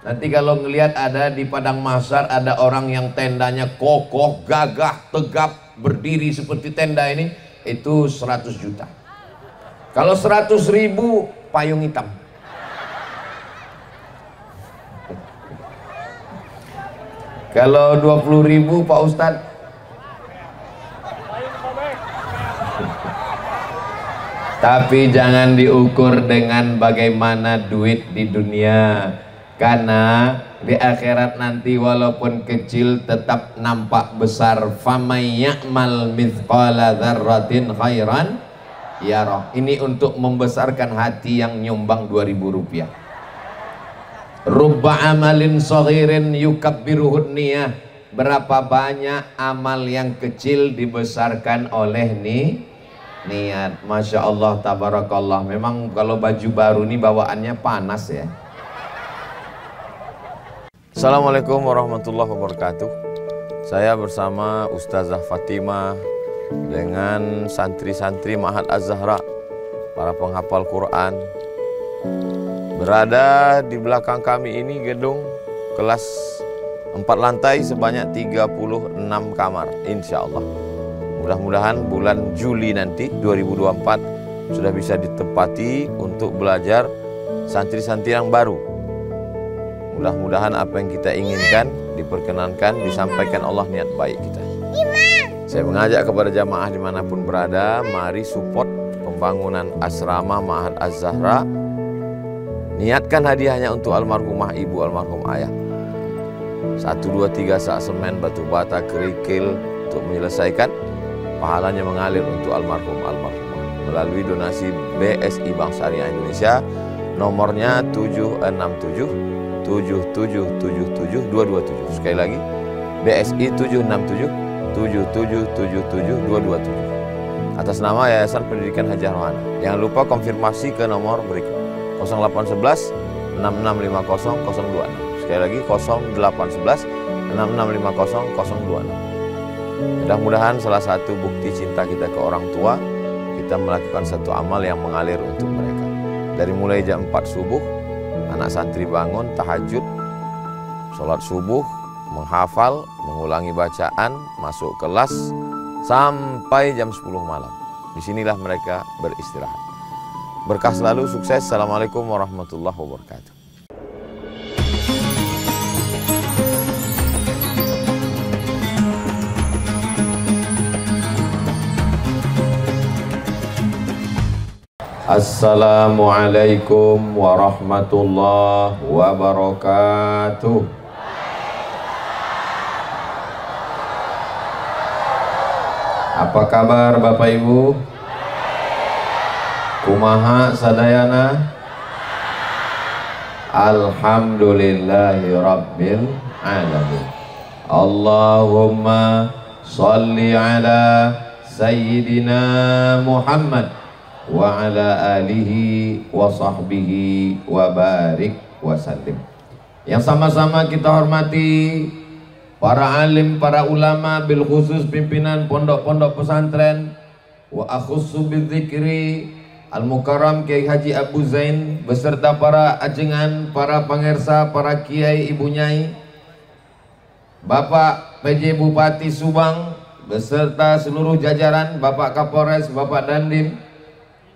Nanti kalau ngelihat ada di padang mahsyar ada orang yang tendanya kokoh, gagah, tegap, berdiri seperti tenda ini, itu 100 juta. Kalau 100.000 payung hitam. Kalau 20.000 Pak Ustadz, tapi jangan diukur dengan bagaimana duit di dunia, karena di akhirat nanti walaupun kecil tetap nampak besar. Famay ya'mal mithqala dzarratin khairan yarah. Ini untuk membesarkan hati yang nyumbang 2.000 rupiah. Rubba amalin saghirin yukabbiruhun niyah. Berapa banyak amal yang kecil dibesarkan oleh niat. Masya Allah, tabarakallah. Memang kalau baju baru ini bawaannya panas ya. Assalamualaikum warahmatullahi wabarakatuh. Saya bersama Ustazah Fatimah dengan santri-santri Ma'had Az-Zahra, para penghafal Quran. Berada di belakang kami ini gedung kelas 4 lantai sebanyak 36 kamar, insya Allah. Mudah-mudahan bulan Juli nanti 2024 sudah bisa ditempati untuk belajar santri-santri yang baru. Mudah-mudahan apa yang kita inginkan diperkenankan, disampaikan Allah niat baik kita. Saya mengajak kepada jamaah dimanapun berada, mari support pembangunan asrama Ma'had Az-Zahra. Niatkan hadiahnya untuk almarhumah ibu, almarhum ayah. 1, 2, 3 sak semen, batu bata, kerikil untuk menyelesaikan. Pahalanya mengalir untuk almarhumah melalui donasi BSI Bank Syariah Indonesia, nomornya 767 7777 227. Sekali lagi, BSI 767 7777 227 atas nama Yayasan Pendidikan Haji Rohana. Jangan lupa konfirmasi ke nomor berikut 0811 6650 026. Sekali lagi 0811 6650 026. Mudah-mudahan salah satu bukti cinta kita ke orang tua, kita melakukan satu amal yang mengalir untuk mereka. Dari mulai jam 4 subuh, anak santri bangun, tahajud, sholat subuh, menghafal, mengulangi bacaan, masuk kelas, sampai jam 10 malam. Disinilah mereka beristirahat. Berkah selalu, sukses. Assalamualaikum warahmatullahi wabarakatuh. Assalamualaikum warahmatullahi wabarakatuh. Apa kabar Bapak Ibu? Kumaha sadayana? Alhamdulillahi rabbil alamin. Allahumma salli ala sayyidina Muhammad wa ala alihi wa sahbihi wa barik wa sallim. Yang sama-sama kita hormati para alim, para ulama, bil khusus pimpinan pondok-pondok pesantren, wa akhussu bidzikri Al-Mukarram Kiai Haji Abu Zain beserta para ajengan, para pangersa, para kiai, ibu nyai, Bapak PJ Bupati Subang beserta seluruh jajaran, Bapak Kapolres, Bapak Dandim,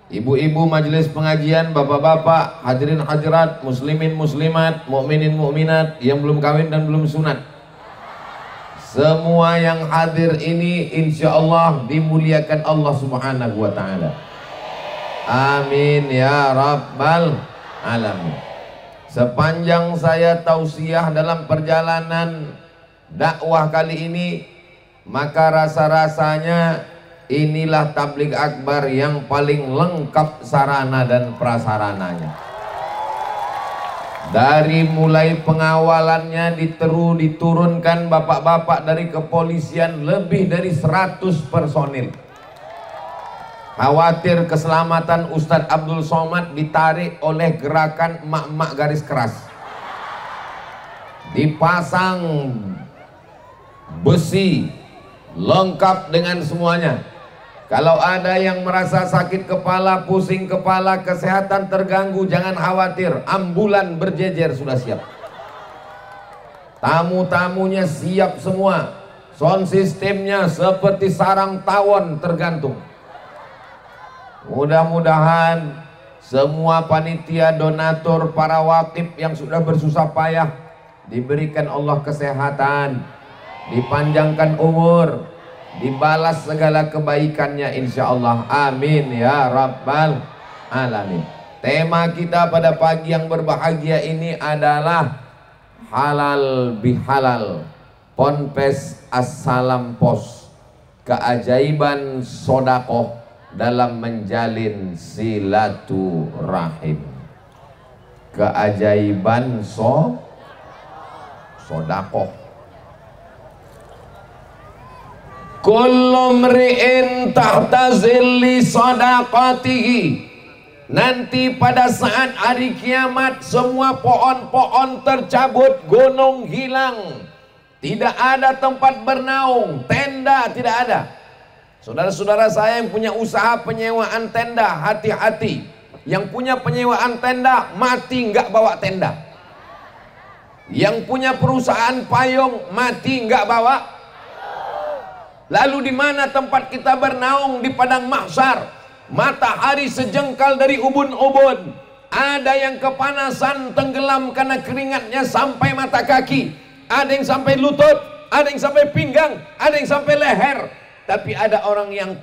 ibu-ibu majelis pengajian, bapak-bapak, hadirin hadirat, muslimin muslimat, mukminin mukminat yang belum kawin dan belum sunat. Semua yang hadir ini insya Allah dimuliakan Allah Subhanahu wa ta'ala. Amin ya rabbal alamin. Sepanjang saya tausiah dalam perjalanan dakwah kali ini, maka rasa-rasanya inilah tabligh akbar yang paling lengkap sarana dan prasarananya. Dari mulai pengawalannya diturunkan bapak-bapak dari kepolisian lebih dari 100 personil. Khawatir keselamatan Ustadz Abdul Somad ditarik oleh gerakan emak-emak garis keras. Dipasang besi lengkap dengan semuanya. Kalau ada yang merasa sakit kepala, pusing kepala, kesehatan terganggu, jangan khawatir, ambulan berjejer sudah siap. tamu-tamunya siap semua, sound systemnya seperti sarang tawon tergantung. Mudah-mudahan semua panitia, donatur, para wakif yang sudah bersusah payah diberikan Allah kesehatan, dipanjangkan umur, dibalas segala kebaikannya insya Allah. Amin ya rabbal alamin. Tema kita pada pagi yang berbahagia ini adalah halal bihalal, Ponpes Assalam Pos, keajaiban sodakoh dalam menjalin silaturahim. Keajaiban sodakoh. Kullu mri'in tahta zilli sadaqatihi. Nanti pada saat hari kiamat semua pohon-pohon tercabut, gunung hilang, tidak ada tempat bernaung, tenda tidak ada. Saudara-saudara saya yang punya usaha penyewaan tenda, hati-hati. Yang punya penyewaan tenda mati nggak bawa tenda. Yang punya perusahaan payung mati nggak bawa. Lalu di mana tempat kita bernaung? Di padang mahsyar. Matahari sejengkal dari ubun-ubun. Ada yang kepanasan tenggelam karena keringatnya sampai mata kaki. Ada yang sampai lutut, ada yang sampai pinggang, ada yang sampai leher. Tapi ada orang yang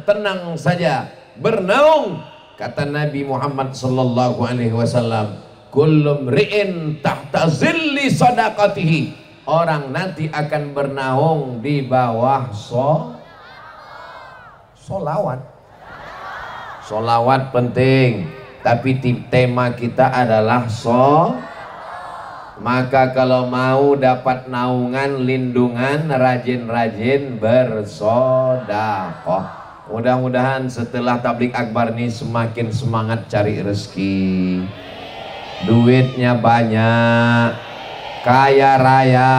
tenang saja bernaung. Kata Nabi Muhammad sallallahu alaihi wasallam, kullu mri'in tahta zilli sadaqatihi. Orang nanti akan bernaung di bawah solawat. Solawat penting, tapi tema kita adalah maka kalau mau dapat naungan, lindungan, rajin-rajin bersodakoh. Mudah-mudahan setelah tablik akbar ini semakin semangat cari rezeki, duitnya banyak, kaya raya,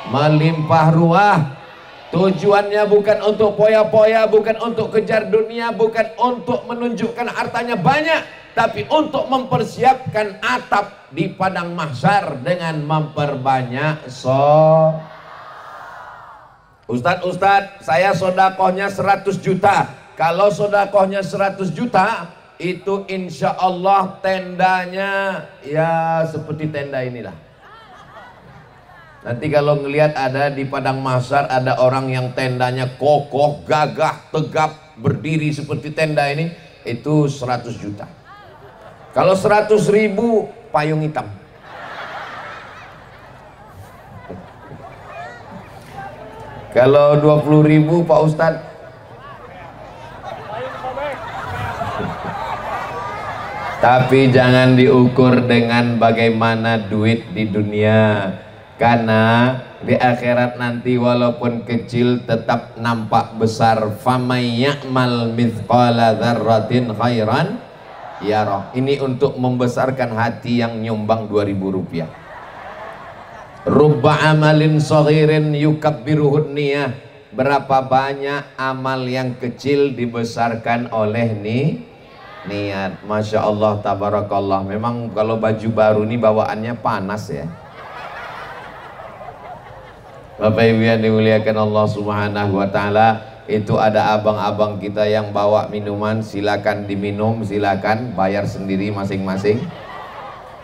melimpah ruah. Tujuannya bukan untuk poya-poya, bukan untuk kejar dunia, bukan untuk menunjukkan hartanya banyak, tapi untuk mempersiapkan atap di padang mahsyar dengan memperbanyak Ustadz, saya sodakohnya 100 juta. Kalau sodakohnya 100 juta, itu insya Allah tendanya ya seperti tenda inilah. Nanti kalau ngelihat ada di padang mahsyar ada orang yang tendanya kokoh, gagah, tegap, berdiri seperti tenda ini, itu 100 juta. Kalau 100.000 payung hitam. Kalau 20.000 Pak Ustadz, tapi jangan diukur dengan bagaimana duit di dunia. Karena di akhirat nanti walaupun kecil tetap nampak besar. Famay ya'mal mithqala dzarratin khairan yarah. Ini untuk membesarkan hati yang nyumbang 2.000 rupiah. Rubba amalin saghirin yukabbiruhun niyah. Berapa banyak amal yang kecil dibesarkan oleh niat. Masya Allah, tabarakallah. Memang kalau baju baru ini bawaannya panas ya. Bapak Ibu yang dimuliakan Allah Subhanahu wa taala, itu ada abang-abang kita yang bawa minuman, silakan diminum, silakan bayar sendiri masing-masing.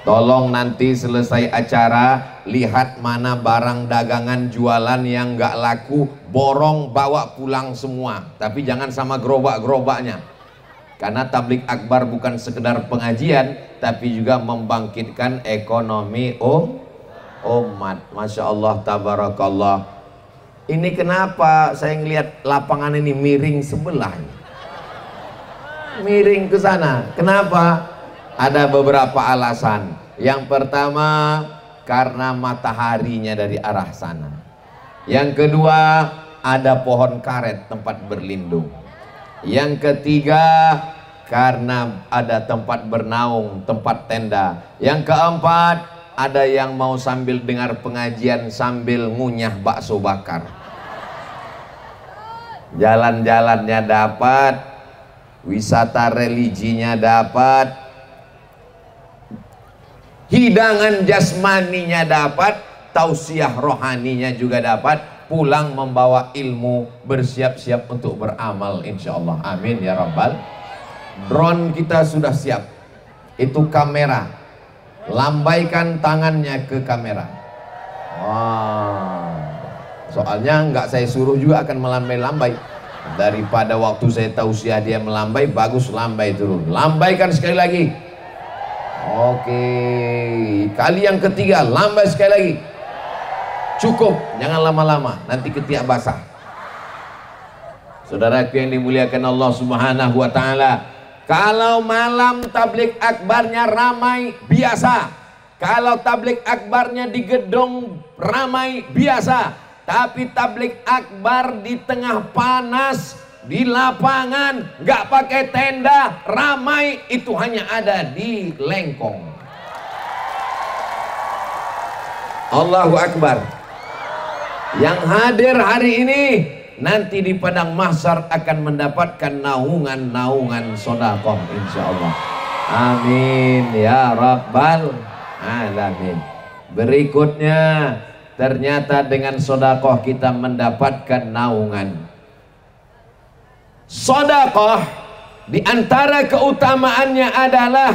Tolong nanti selesai acara lihat mana barang dagangan jualan yang nggak laku, borong bawa pulang semua. Tapi jangan sama gerobak-gerobaknya. Karena tablik akbar bukan sekedar pengajian, tapi juga membangkitkan ekonomi umat. Masya Allah, tabarakallah. Ini kenapa saya ngelihat lapangan ini miring sebelah, miring ke sana. Kenapa? Ada beberapa alasan. Yang pertama, karena mataharinya dari arah sana. Yang kedua, ada pohon karet tempat berlindung. Yang ketiga, karena ada tempat bernaung, tempat tenda. Yang keempat, ada yang mau sambil dengar pengajian sambil ngunyah bakso bakar. Jalan-jalannya dapat, wisata religinya dapat, hidangan jasmaninya dapat, tausiah rohaninya juga dapat, pulang membawa ilmu, bersiap-siap untuk beramal insyaallah. Amin ya rabbal. Drone kita sudah siap, itu kamera, lambaikan tangannya ke kamera. Wah, soalnya nggak saya suruh juga akan melambai-lambai. Daripada waktu saya tausiah dia melambai, bagus lambai turun. Lambaikan sekali lagi. Oke, kali yang ketiga lambai sekali lagi. Cukup, jangan lama-lama, nanti ketiak basah. Saudaraku yang dimuliakan Allah Subhanahu wa taala, kalau malam tablik akbarnya ramai biasa, kalau tablik akbarnya di gedung ramai biasa, tapi tablik akbar di tengah panas, di lapangan, nggak pakai tenda, ramai, itu hanya ada di Lengkong. Allahu Akbar. Yang hadir hari ini nanti di padang mahsyar akan mendapatkan naungan-naungan sedekah insyaallah. Amin ya rabbal alamin. Berikutnya, ternyata dengan sedekah kita mendapatkan naungan. Sedekah di antara keutamaannya adalah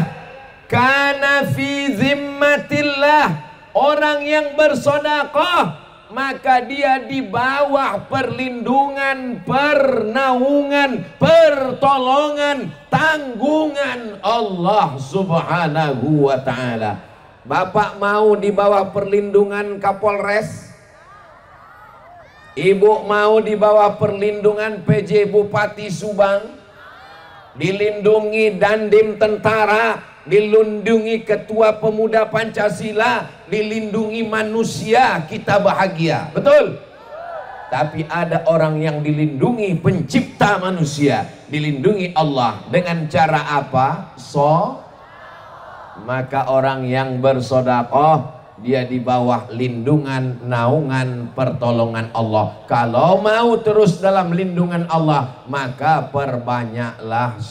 kana fi zimmatillah. Orang yang bersedekah maka dia di bawah perlindungan, pernaungan, pertolongan, tanggungan Allah Subhanahu wa taala. Bapak mau di bawah perlindungan Kapolres? Ibu mau di bawah perlindungan PJ Bupati Subang? Dilindungi Dandim Tentara, dilindungi Ketua Pemuda Pancasila, dilindungi manusia, kita bahagia, betul? Tapi ada orang yang dilindungi pencipta manusia, dilindungi Allah dengan cara apa? Maka orang yang bersedekah dia di bawah lindungan, naungan, pertolongan Allah. Kalau mau terus dalam lindungan Allah, maka perbanyaklah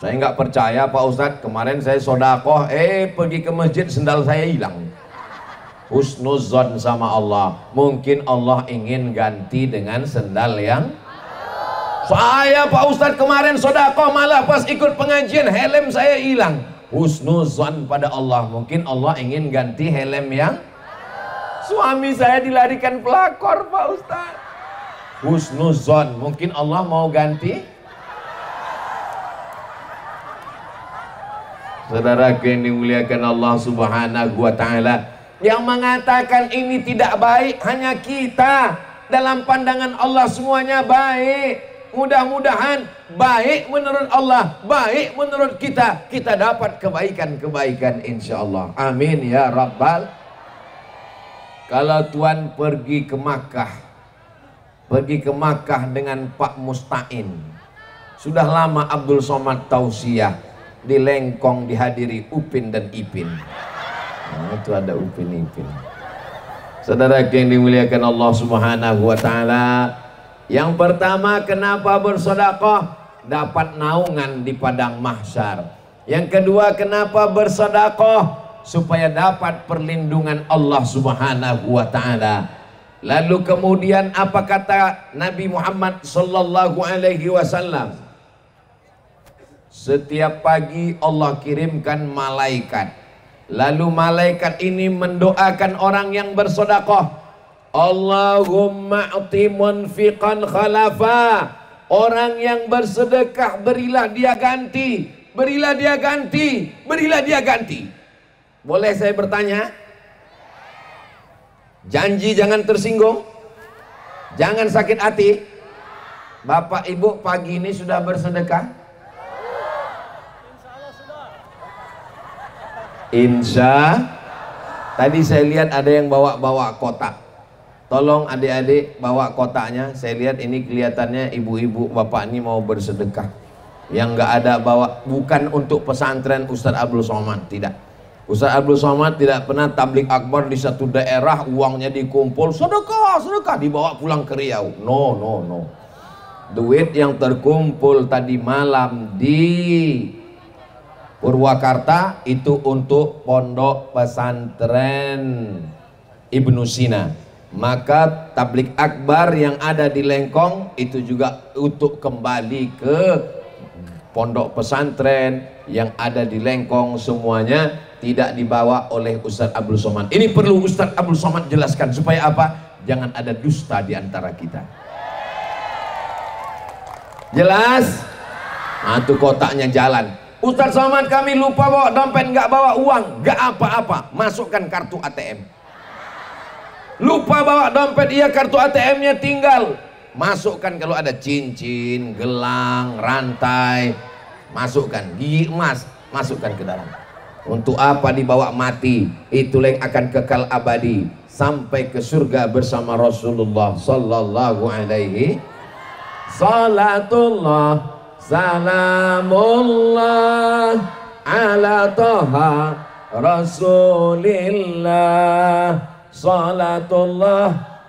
Saya nggak percaya Pak Ustadz, kemarin saya sedekah, pergi ke masjid sendal saya hilang. Husnuzon sama Allah, mungkin Allah ingin ganti dengan sendal yang saya Pak Ustadz kemarin sedekah, malah pas ikut pengajian helm saya hilang. Husnuzon pada Allah, mungkin Allah ingin ganti helm yang suami saya dilarikan pelakor Pak Ustadz. Husnuzon, mungkin Allah mau ganti. Saudaraku yang dimuliakan Allah Subhanahu wa taala, yang mengatakan ini tidak baik hanya kita. Dalam pandangan Allah semuanya baik. Mudah-mudahan baik menurut Allah, baik menurut kita, kita dapat kebaikan-kebaikan insyaallah. Amin ya rabbal. Kalau Tuan pergi ke Makkah dengan Pak Mustain, sudah lama Abdul Somad tausiah di Lengkong dihadiri Upin dan Ipin. Nah, itu ada Upin Ipin. Saudara yang dimuliakan Allah Subhanahu wa taala, yang pertama kenapa bersedekah? Dapat naungan di padang mahsyar. Yang kedua kenapa bersedekah? Supaya dapat perlindungan Allah Subhanahu wa taala. Lalu kemudian apa kata Nabi Muhammad sallallahu alaihi wasallam? Setiap pagi Allah kirimkan malaikat. Lalu malaikat ini mendoakan orang yang bersedekah. Allahumma a'ti munfiqan khalafa. Orang yang bersedekah berilah dia ganti, berilah dia ganti, berilah dia ganti. Boleh saya bertanya? Janji jangan tersinggung, jangan sakit hati. Bapak Ibu pagi ini sudah bersedekah? Insya. Tadi saya lihat ada yang bawa kotak. Tolong adik-adik bawa kotaknya. Saya lihat ini kelihatannya ibu-ibu bapak ini mau bersedekah. Yang nggak ada bawa, bukan untuk pesantren Ustadz Abdul Somad, tidak. Ustadz Abdul Somad tidak pernah tablik akbar di satu daerah, uangnya dikumpul, sedekah, sedekah, dibawa pulang ke Riau. No, no, no. Duit yang terkumpul tadi malam di Purwakarta itu untuk pondok pesantren Ibnu Sina. Maka tablik akbar yang ada di Lengkong itu juga untuk kembali ke pondok pesantren yang ada di Lengkong, semuanya tidak dibawa oleh Ustadz Abdul Somad. Ini perlu Ustadz Abdul Somad jelaskan supaya apa? Jangan ada dusta di antara kita. Jelas? Nah, itu kotaknya jalan. Ustadz Somad kami lupa bawa dompet, nggak bawa uang, nggak apa-apa, masukkan kartu ATM. Lupa bawa dompet, iya kartu ATM-nya tinggal, masukkan. Kalau ada cincin, gelang, rantai, masukkan. Gigi emas, masukkan ke dalam. Untuk apa dibawa mati? Itulah yang akan kekal abadi sampai ke surga bersama Rasulullah sallallahu alaihi. Salatullah salamullah ala Taha Rasulillah. Salatullah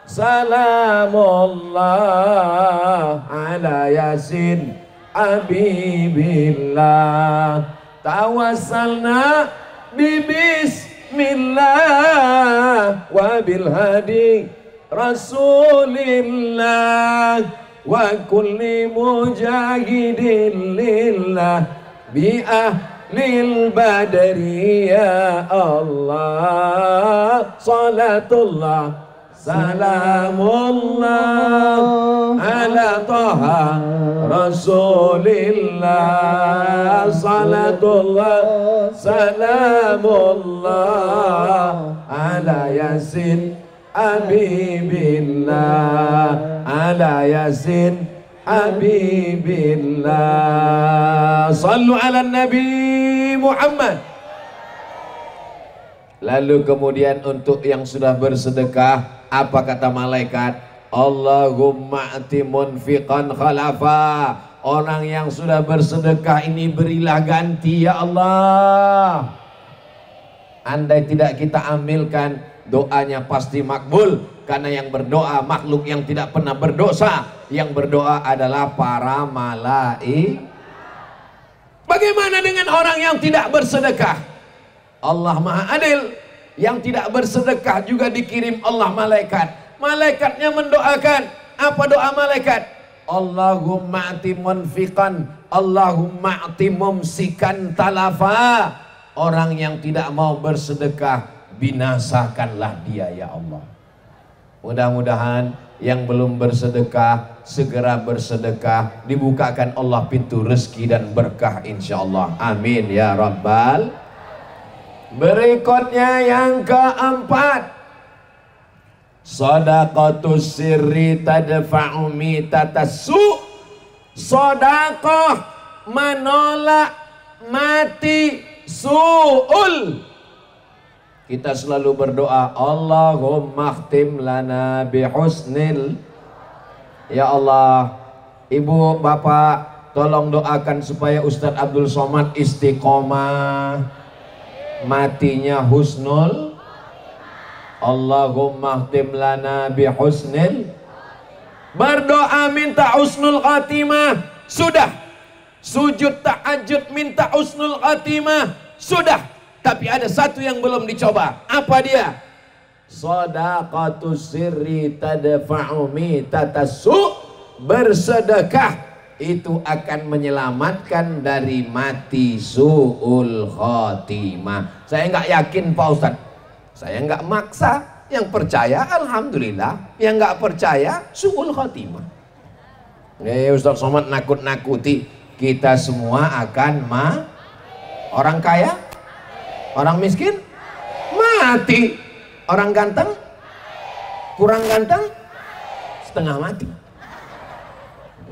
salamullah ala Yasin Habibillah. Tawassalna bismillah wa bil hadi Rasulillah wa kulli mujahidin lillah bi ahlil badri ya Allah. Salatullah salamullah ala Taha Rasulillah. Salatullah salamullah ala Yasin Habibillah. Ala Yasin Habibillah. Sallu ala Nabi Muhammad. Lalu kemudian untuk yang sudah bersedekah, apa kata malaikat? Allahumma ati munfiqan khalafa. Orang yang sudah bersedekah ini berilah ganti ya Allah. Andai tidak kita ambilkan, doanya pasti makbul. Karena yang berdoa makhluk yang tidak pernah berdosa. Yang berdoa adalah para malaikat. Bagaimana dengan orang yang tidak bersedekah? Allah Maha Adil. Yang tidak bersedekah juga dikirim Allah malaikat. Malaikatnya mendoakan. Apa doa malaikat? Allahumma ati munfiqan, Allahumma ati mumsikan talafa. Orang yang tidak mau bersedekah, binasakanlah dia ya Allah. Mudah-mudahan yang belum bersedekah segera bersedekah, dibukakan Allah pintu rezeki dan berkah insyaallah. Amin ya rabbal. Berikutnya yang keempat, shadaqatus sirri tadfa'u mitatassu. Sedekah menolak mati su'ul. Kita selalu berdoa, Allahumma khtim lana bihusnil. Ya Allah, ibu bapak tolong doakan supaya Ustadz Abdul Somad istiqomah, matinya husnul. Allahumma khtim lana bihusnil. Berdoa minta husnul khatimah, sudah. Sujud tahajud minta husnul khatimah, sudah. Tapi ada satu yang belum dicoba. Apa dia? Shadaqatus sirri tadfa'u mitatassu. Bersedekah itu akan menyelamatkan dari mati su'ul khatimah. Saya nggak yakin Pak Ustadz. Saya nggak maksa. Yang percaya alhamdulillah, yang nggak percaya su'ul khatimah. Ustadz Somad nakut-nakuti kita semua akan orang kaya, orang miskin mati, orang ganteng kurang ganteng setengah mati.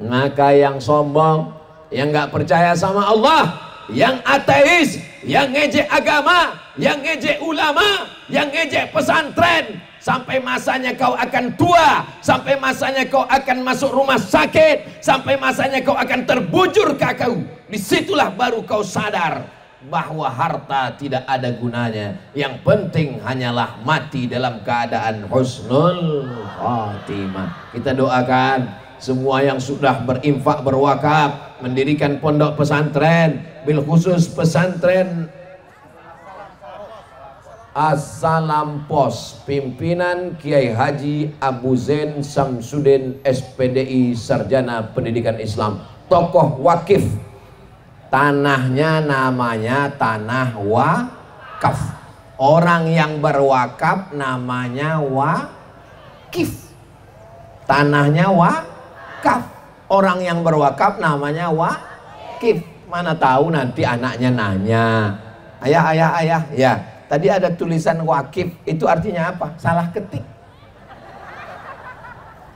Maka yang sombong, yang nggak percaya sama Allah, yang ateis, yang ngejek agama, yang ngejek ulama, yang ngejek pesantren, sampai masanya kau akan tua, sampai masanya kau akan masuk rumah sakit, sampai masanya kau akan terbujur kakau. Disitulah baru kau sadar bahwa harta tidak ada gunanya. Yang penting hanyalah mati dalam keadaan husnul khatimah. Kita doakan semua yang sudah berinfak berwakaf, mendirikan pondok pesantren, bil khusus pesantren Assalam Pos, pimpinan Kiai Haji Abu Zain Samsudin SPDI, Sarjana Pendidikan Islam, tokoh wakif. Tanahnya namanya tanah wakaf. Orang yang berwakaf namanya wakif. Tanahnya wakaf. Orang yang berwakaf namanya wakif. Mana tahu nanti anaknya nanya, ayah, ya. Tadi ada tulisan wakif, itu artinya apa? Salah ketik.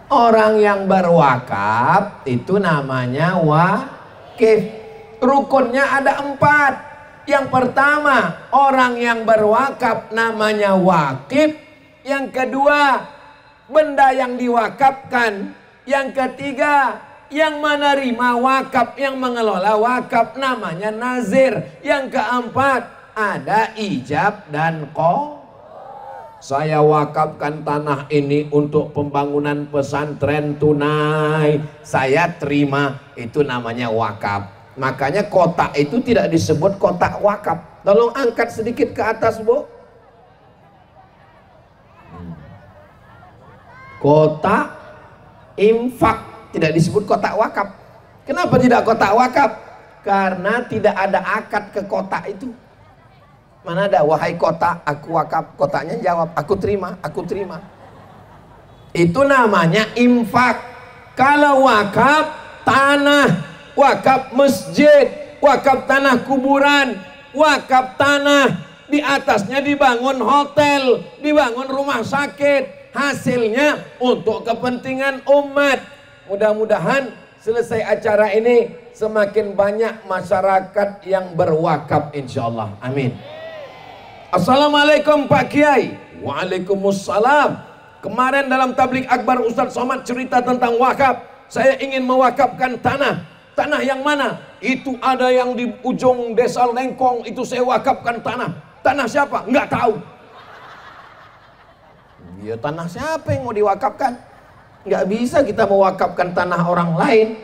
Orang yang berwakaf itu namanya wakif. Rukunnya ada 4. Yang pertama, orang yang berwakaf namanya wakif. Yang kedua, benda yang diwakafkan. Yang ketiga, yang menerima wakaf, yang mengelola wakaf namanya nazir. Yang keempat, ada ijab dan saya wakafkan tanah ini untuk pembangunan pesantren tunai, saya terima, itu namanya wakaf. Makanya kotak itu tidak disebut kotak wakaf. Tolong angkat sedikit ke atas, Bu. Kotak infak tidak disebut kotak wakaf. Kenapa tidak kotak wakaf? Karena tidak ada akad ke kotak itu. Mana ada, wahai kotak, aku wakaf. Kotaknya jawab, aku terima, aku terima. Itu namanya infak. Kalau wakaf tanah, wakaf masjid, wakaf tanah kuburan, wakaf tanah, di atasnya dibangun hotel, dibangun rumah sakit, hasilnya untuk kepentingan umat. Mudah-mudahan selesai acara ini semakin banyak masyarakat yang berwakaf, insyaallah. Amin. Assalamualaikum Pak Kiai. Waalaikumsalam. Kemarin dalam tablik akbar Ustadz Somad cerita tentang wakaf. Saya ingin mewakafkan tanah. Tanah yang mana? Itu ada yang di ujung desa Lengkong, itu saya wakafkan tanah. Tanah siapa? Enggak tahu. Ya tanah siapa yang mau diwakafkan? Enggak bisa kita mewakafkan tanah orang lain.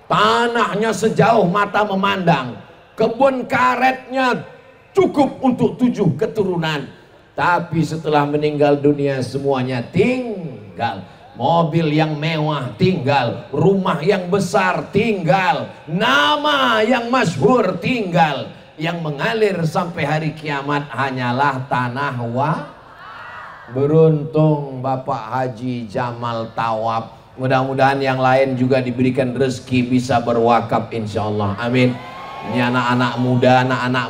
Tanahnya sejauh mata memandang. Kebun karetnya cukup untuk 7 keturunan. Tapi setelah meninggal dunia semuanya tinggal. Mobil yang mewah tinggal, rumah yang besar tinggal, nama yang masyhur tinggal. Yang mengalir sampai hari kiamat hanyalah tanah wakaf. Beruntung Bapak Haji Jamal Tawab. Mudah-mudahan yang lain juga diberikan rezeki bisa berwakaf, insyaallah. Amin. Ini anak-anak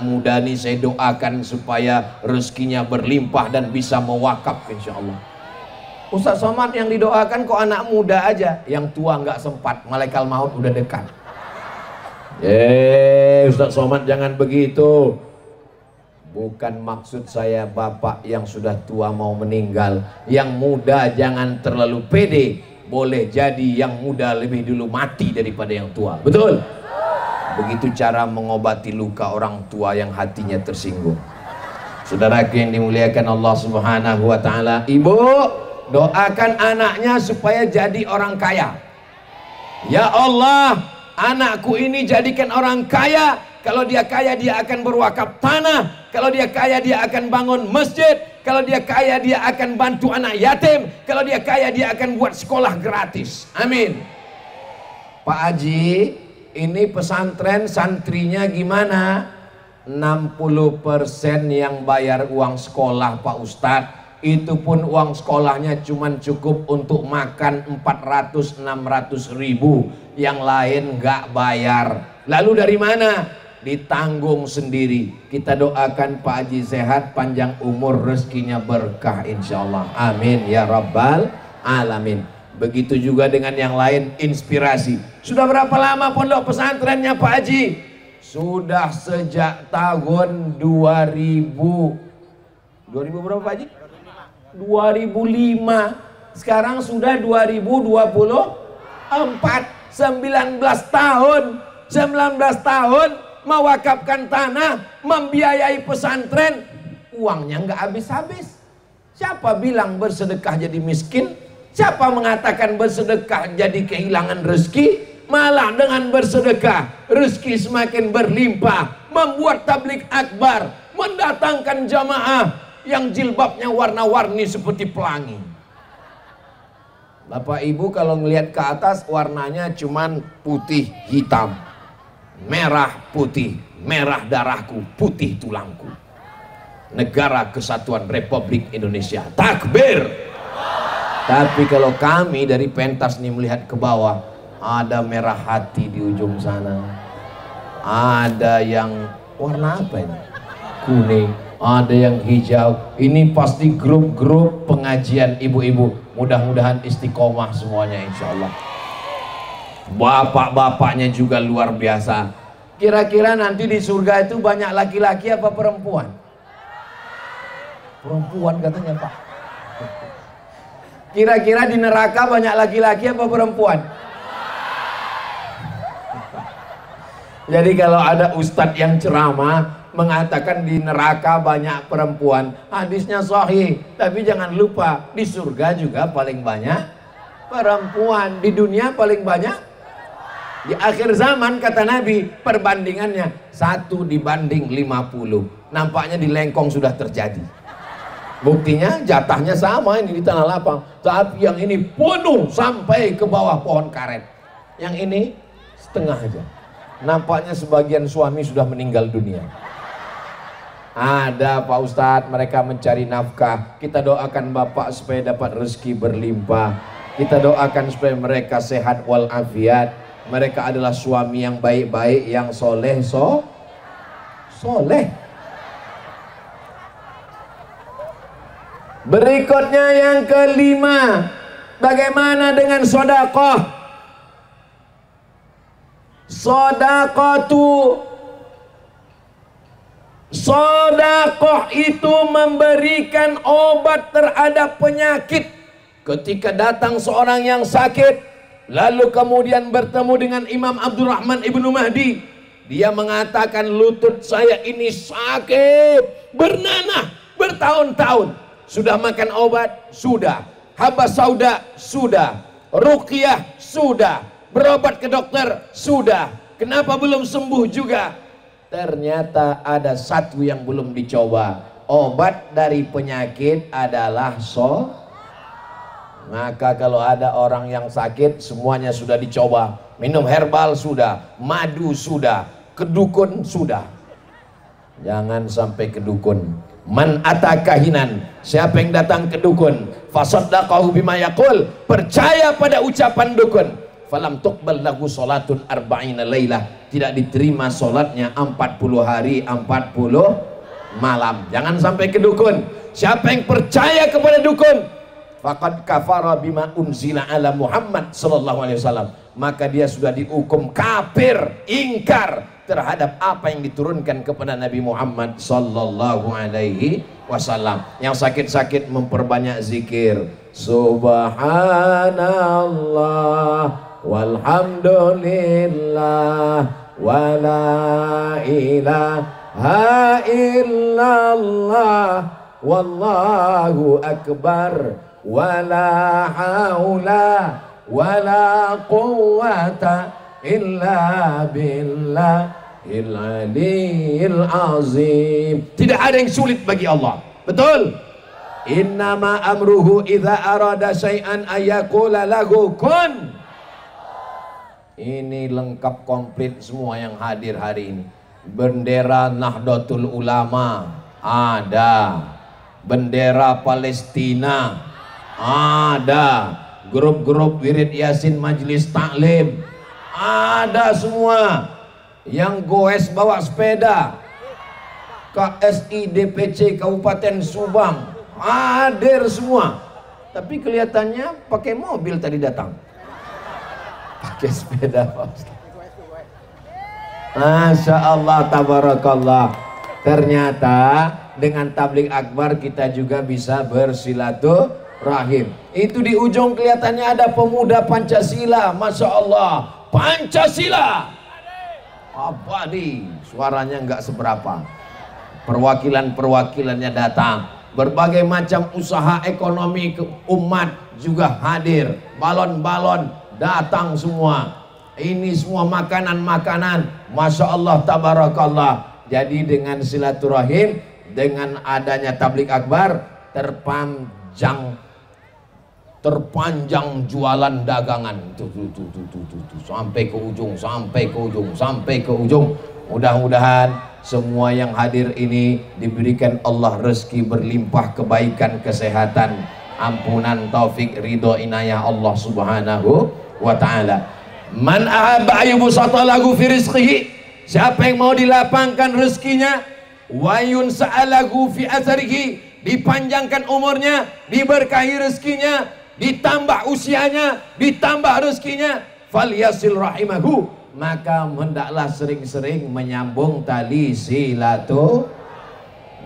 muda nih saya doakan supaya rezekinya berlimpah dan bisa mewakaf, insyaallah. Ustadz Somad yang didoakan kok anak muda aja, yang tua nggak sempat, malaikat maut udah dekat. Ustadz Somad jangan begitu. Bukan maksud saya bapak yang sudah tua mau meninggal. Yang muda jangan terlalu pede. Boleh jadi yang muda lebih dulu mati daripada yang tua. Betul? Begitu cara mengobati luka orang tua yang hatinya tersinggung. Saudaraku yang dimuliakan Allah Subhanahu wa taala, Ibu doakan anaknya supaya jadi orang kaya. Ya Allah, anakku ini jadikan orang kaya. Kalau dia kaya dia akan berwakaf tanah. Kalau dia kaya dia akan bangun masjid. Kalau dia kaya dia akan bantu anak yatim. Kalau dia kaya dia akan buat sekolah gratis. Amin. Pak Haji, ini pesantren santrinya gimana? 60% yang bayar uang sekolah Pak Ustadz. Itu pun uang sekolahnya cuma cukup untuk makan 400-600 ribu. Yang lain nggak bayar. Lalu dari mana? Ditanggung sendiri. Kita doakan Pak Haji sehat, panjang umur, rezekinya berkah insyaallah. Amin ya rabbal alamin. Begitu juga dengan yang lain, inspirasi. Sudah berapa lama pondok pesantrennya Pak Haji? Sudah sejak tahun 2000 berapa Pak Haji? 2005. Sekarang sudah 2024. 19 tahun. 19 tahun mewakafkan tanah, membiayai pesantren, uangnya nggak habis-habis. Siapa bilang bersedekah jadi miskin? Siapa mengatakan bersedekah jadi kehilangan rezeki? malah dengan bersedekah rezeki semakin berlimpah. Membuat tablik akbar, mendatangkan jamaah yang jilbabnya warna-warni seperti pelangi. Bapak Ibu kalau ngelihat ke atas warnanya cuman putih hitam, merah putih, merah darahku, putih tulangku. Negara Kesatuan Republik Indonesia. Takbir. Tapi kalau kami dari pentas nih melihat ke bawah, ada merah hati di ujung sana, ada yang warna apa ini? Kuning, ada yang hijau. Ini pasti grup-grup pengajian ibu-ibu. Mudah-mudahan istiqomah semuanya insya Allah. Bapak-bapaknya juga luar biasa. Kira-kira nanti di surga itu banyak laki-laki apa perempuan? Perempuan katanya Pak. Kira-kira di neraka banyak laki-laki apa perempuan? Jadi kalau ada ustadz yang ceramah mengatakan di neraka banyak perempuan, hadisnya sahih, tapi jangan lupa di surga juga paling banyak perempuan, di dunia paling banyak. Di akhir zaman kata Nabi perbandingannya 1 dibanding 50. Nampaknya di Lengkong sudah terjadi. Buktinya jatahnya sama ini di tanah lapang, tapi yang ini penuh sampai ke bawah pohon karet, yang ini setengah aja. Nampaknya sebagian suami sudah meninggal dunia. Ada Pak Ustadz, mereka mencari nafkah. Kita doakan Bapak supaya dapat rezeki berlimpah. Kita doakan supaya mereka sehat walafiat. Mereka adalah suami yang baik-baik, yang soleh, soleh. Berikutnya yang kelima, bagaimana dengan sedekah? Sedekah itu memberikan obat terhadap penyakit. Ketika datang seorang yang sakit, lalu kemudian bertemu dengan Imam Abdurrahman Ibnu Mahdi, dia mengatakan, lutut saya ini sakit, bernanah bertahun-tahun. Sudah makan obat? Sudah. Habas sauda? Sudah. Ruqyah? Sudah. Berobat ke dokter? Sudah. Kenapa belum sembuh juga? Ternyata ada satu yang belum dicoba. Obat dari penyakit adalah Maka kalau ada orang yang sakit, semuanya sudah dicoba. Minum herbal sudah, madu sudah, kedukun sudah. Jangan sampai kedukun. Man atakahinan, siapa yang datang ke dukun, fasaddaqahu bima yaqul, percaya pada ucapan dukun, falam tuqbal lahu salatun arba'ina lailah, tidak diterima salatnya 40 hari 40 malam. Jangan sampai ke dukun. Siapa yang percaya kepada dukun, faqad kafara bima unzila ala Muhammad sallallahu alaihi wasallam, maka dia sudah dihukum kafir, ingkar terhadap apa yang diturunkan kepada Nabi Muhammad sallallahu alaihi wasallam. Yang sakit-sakit memperbanyak zikir. Subhanallah walhamdulillah wala ilaha illallah wallahu akbar wala haula wala quwwata illa billahil aliyil azim. Tidak ada yang sulit bagi Allah. Betul? Innama amruhu idza arada syai'an ayaqula lahu kun. Ini lengkap komplit semua yang hadir hari ini. Bendera Nahdlatul Ulama ada, bendera Palestina ada, grup-grup wirid Yasin Majelis Taklim ada semua. Yang goes bawa sepeda, KSI DPC Kabupaten Subang hadir semua. Tapi kelihatannya pakai mobil tadi datang, pakai sepeda Pak Ustaz. Masya Allah, tabarakallah. Ternyata dengan tablik akbar kita juga bisa bersilaturahim. Itu di ujung kelihatannya ada pemuda Pancasila. Masya Allah, Pancasila abadi. Suaranya nggak seberapa. Perwakilan-perwakilannya datang. Berbagai macam usaha ekonomi umat juga hadir. Balon-balon datang semua. Ini semua makanan-makanan, Masya Allah, tabarakallah. Jadi dengan silaturahim, dengan adanya tablik akbar, terpanjang jualan dagangan tuh, sampai ke ujung, sampai ke ujung. Mudah-mudahan semua yang hadir ini diberikan Allah rezeki berlimpah, kebaikan, kesehatan, ampunan, taufik, ridho, inayah Allah subhanahu wa ta'ala. Man ahabba ayyubsata lahu fi rizqihi, siapa yang mau dilapangkan rezekinya, wa yunsa'alahu fi atharihi, dipanjangkan umurnya, diberkahi rezekinya, ditambah usianya, ditambah rezekinya, falyasil rahimahu, maka hendaklah sering-sering menyambung tali silaturahim.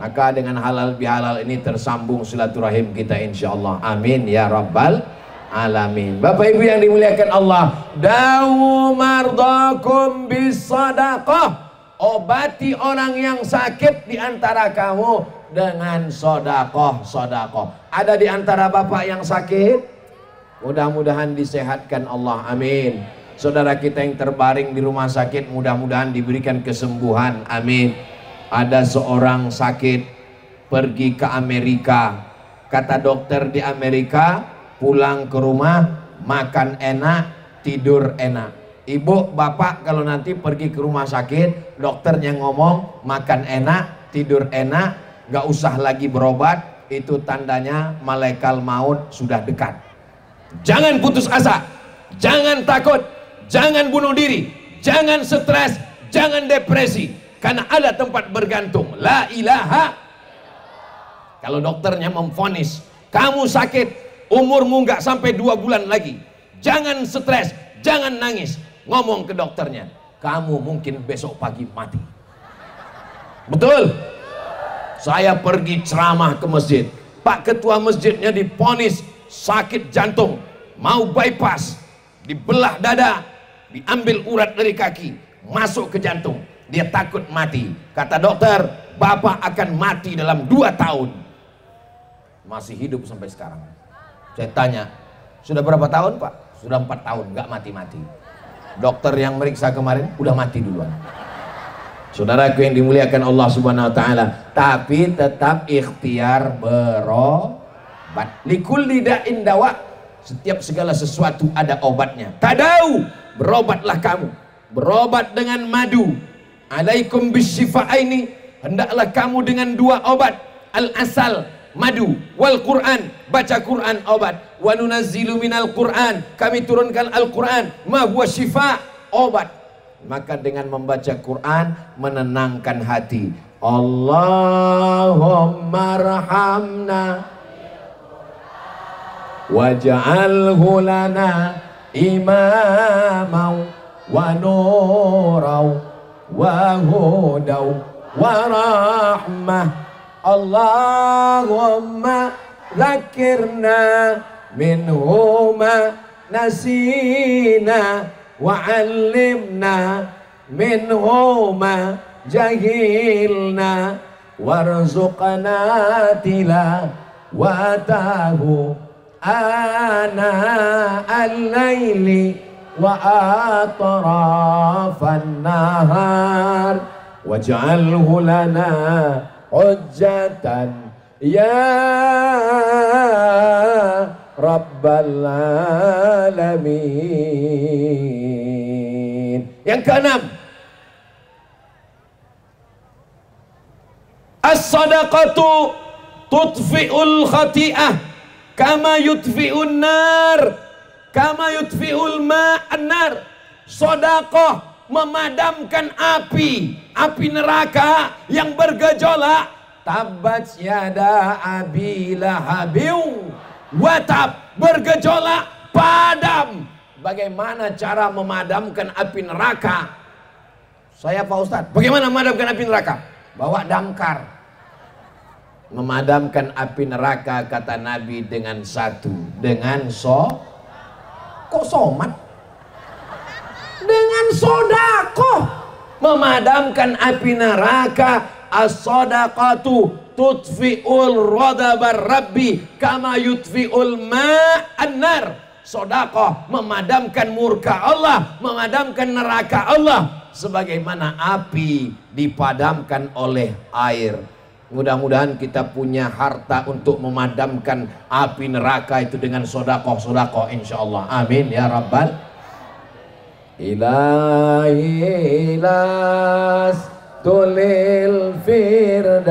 Maka dengan halal bihalal ini tersambung silaturahim kita insyaallah. Amin ya rabbal alamin. Bapak Ibu yang dimuliakan Allah, dawu mardakum bisadaqah, obati orang yang sakit di antara kamu dengan sodakoh. Ada di antara bapak yang sakit? Mudah-mudahan disehatkan Allah, amin. Saudara kita yang terbaring di rumah sakit, mudah-mudahan diberikan kesembuhan, amin. Ada seorang sakit, pergi ke Amerika. Kata dokter di Amerika, pulang ke rumah, makan enak, tidur enak. Ibu, bapak kalau nanti pergi ke rumah sakit, dokternya ngomong makan enak, tidur enak, gak usah lagi berobat, itu tandanya malaikat maut sudah dekat. Jangan putus asa, jangan takut, jangan bunuh diri, jangan stres, jangan depresi, karena ada tempat bergantung. La ilaha. Kalau dokternya memvonis kamu sakit, umurmu nggak sampai 2 bulan lagi, jangan stres, jangan nangis, ngomong ke dokternya, kamu mungkin besok pagi mati. Betul? Saya pergi ceramah ke masjid, Pak Ketua masjidnya divonis sakit jantung, mau bypass, dibelah dada, diambil urat dari kaki, masuk ke jantung, dia takut mati. Kata dokter, bapak akan mati dalam 2 tahun. Masih hidup sampai sekarang. Saya tanya, sudah berapa tahun Pak? Sudah 4 tahun, nggak mati-mati. Dokter yang meriksa kemarin udah mati duluan. Saudaraku yang dimuliakan Allah subhanahu wa ta'ala, tapi tetap ikhtiar berobat. Likulli da'in dawa, setiap segala sesuatu ada obatnya. Tadau, berobatlah kamu, berobat dengan madu. Alaikum bisyifa'aini, hendaklah kamu dengan 2 obat, al-asal, madu, wal Quran, baca Quran obat. Wa nunazzilu minal Quran, kami turunkan Al-Quran, ma huwa syifa, obat. Maka dengan membaca Quran menenangkan hati. Allahumma rahamna waj'alhu lana imamau wa nurau wa hudau wa rahmah. Allahumma zakirna minhuma nasina wa 'allimna minhuma jahilna warzuqna tilawatahu ana al-laili wa atrafan nahar waj'alhu lana hujjatan ya Rabbal Alamin. Yang keenam, as-sadaqatu tutfi'ul khati'ah kama yutfi'un nar, kama yutfi'ul ma'an nar. Sedekah memadamkan api neraka yang bergejolak. Tabat yada abi lahabin watab, bergejolak, padam. Bagaimana cara memadamkan api neraka? Saya Pak Ustadz, bagaimana memadamkan api neraka? Bawa damkar. Memadamkan api neraka kata Nabi dengan satu, dengan kok somat? Dengan sodakoh memadamkan api neraka. As-sadaqatu tutfi'ul radabar rabbi kama yutfi'ul ma'an nar. sodakoh memadamkan murka Allah, memadamkan neraka Allah, sebagaimana api dipadamkan oleh air. Mudah-mudahan kita punya harta untuk memadamkan api neraka itu dengan sodakoh insya Allah. Amin ya rabbal ilahi las tulil firdausi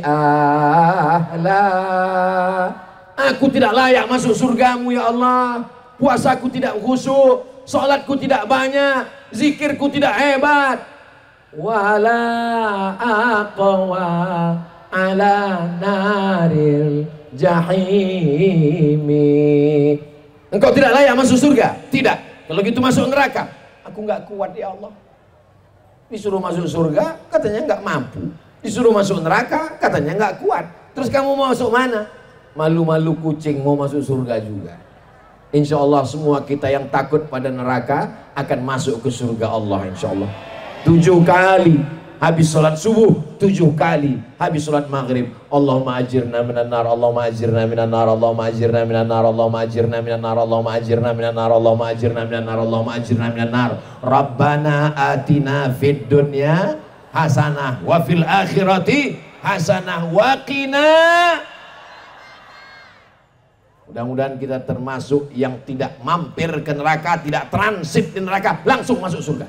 ahla. Aku tidak layak masuk surgamu ya Allah. Puasaku tidak khusyuk, salatku tidak banyak, zikirku tidak hebat. Wala aqwa ala naril jahimi. Engkau tidak layak masuk surga? Tidak. Kalau gitu masuk neraka. Aku nggak kuat ya Allah. Disuruh masuk surga katanya nggak mampu, disuruh masuk neraka katanya nggak kuat. Terus kamu mau masuk mana? Malu-malu kucing mau masuk surga juga. Insya Allah semua kita yang takut pada neraka akan masuk ke surga Allah insya Allah. 7 kali habis sholat subuh, 7 kali habis sholat maghrib. Allahumma ajirna minan nar, Allahumma ajirna minan nar, Allahumma ajirna minan nar, Allahumma ajirna minan nar, Allahumma ajirna minan nar, Allahumma ajirna minan nar, Allahumma ajirna minan nar. Rabbana atina fid dunya hasanah wa fil akhirati hasanah wa qina. Mudah-mudahan kita termasuk yang tidak mampir ke neraka, tidak transit di neraka, langsung masuk surga.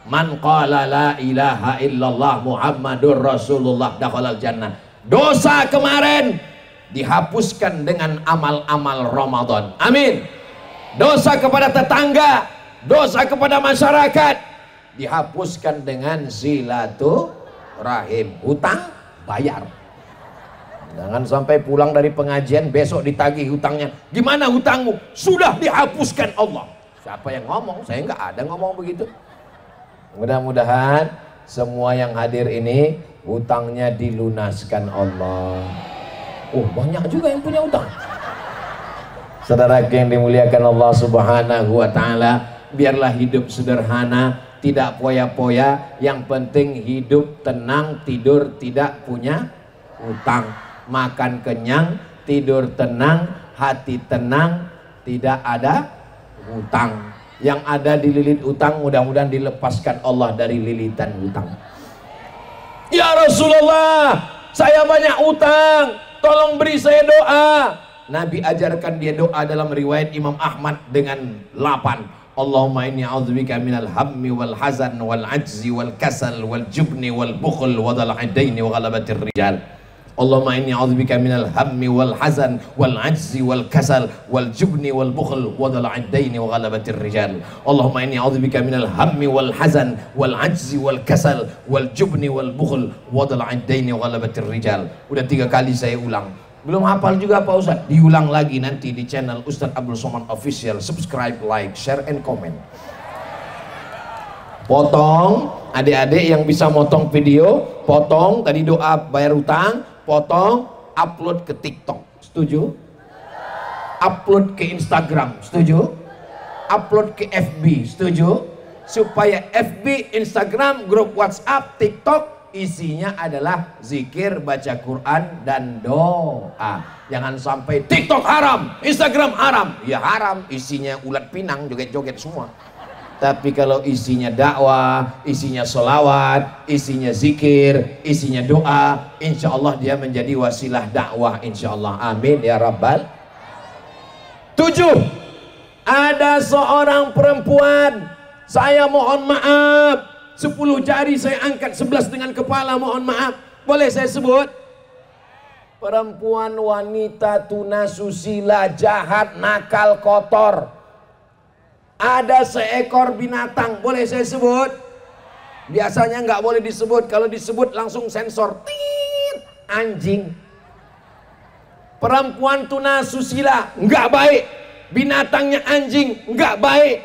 Man qala la ilaha illallah Muhammadur Rasulullah dakhalal jannah. Dosa kemarin dihapuskan dengan amal-amal Ramadan. Amin. Dosa kepada tetangga, dosa kepada masyarakat dihapuskan dengan silaturahim. Hutang bayar. Jangan sampai pulang dari pengajian besok ditagih hutangnya. Gimana hutangmu? Sudah dihapuskan Allah. Siapa yang ngomong? Saya nggak ada ngomong begitu. Mudah-mudahan semua yang hadir ini hutangnya dilunaskan Allah. Oh, banyak juga yang punya hutang. Saudara yang dimuliakan Allah Subhanahu wa taala, biarlah hidup sederhana, tidak poya-poya, yang penting hidup tenang, tidur tidak punya hutang. Makan kenyang, tidur tenang, hati tenang, tidak ada hutang. Yang ada dililit hutang mudah-mudahan dilepaskan Allah dari lilitan hutang. Ya Rasulullah, saya banyak hutang, tolong beri saya doa. Nabi ajarkan dia doa dalam riwayat Imam Ahmad dengan 8. Allahumma inni a'udzubika minal hammi wal hazan wal ajzi wal kasal wal jubni wal bukhl wa dhal'adaini wa ghalabatir rijal. Allahumma inni a'udzubika minal hammi wal hazan wal ajzi wal kasal wal jubni wal bukhl wa dhal'adaini wa ghalabatir rijal. Allahumma inni a'udzubika minal hammi wal hazan wal ajzi wal kasal wal jubni wal bukhl wa dhal'adaini wa ghalabatir rijal. Udah 3 kali saya ulang. Belum hafal juga Pak Ustadz? Diulang lagi nanti di channel Ustadz Abdul Somad Official. Subscribe, like, share, and comment. Potong, adik-adik yang bisa motong video, potong tadi doa bayar utang, potong, upload ke TikTok. Setuju? Upload ke Instagram. Setuju? Upload ke FB. Setuju? Supaya FB, Instagram, grup WhatsApp, TikTok isinya adalah zikir, baca Quran, dan doa. Jangan sampai TikTok haram, Instagram haram. Ya haram, isinya ulat pinang, joget-joget semua. Tapi kalau isinya dakwah, isinya sholawat, isinya zikir, isinya doa, insya Allah dia menjadi wasilah dakwah, insya Allah. Amin ya rabbal. 7. Ada seorang perempuan, saya mohon maaf, 10 jari saya angkat, 11 dengan kepala, mohon maaf. Boleh saya sebut? Perempuan, wanita, tunasusila, jahat, nakal, kotor. Ada seekor binatang, boleh saya sebut? Biasanya nggak boleh disebut, kalau disebut langsung sensor. Tit, anjing. Perempuan tunasusila, nggak baik. Binatangnya anjing, nggak baik.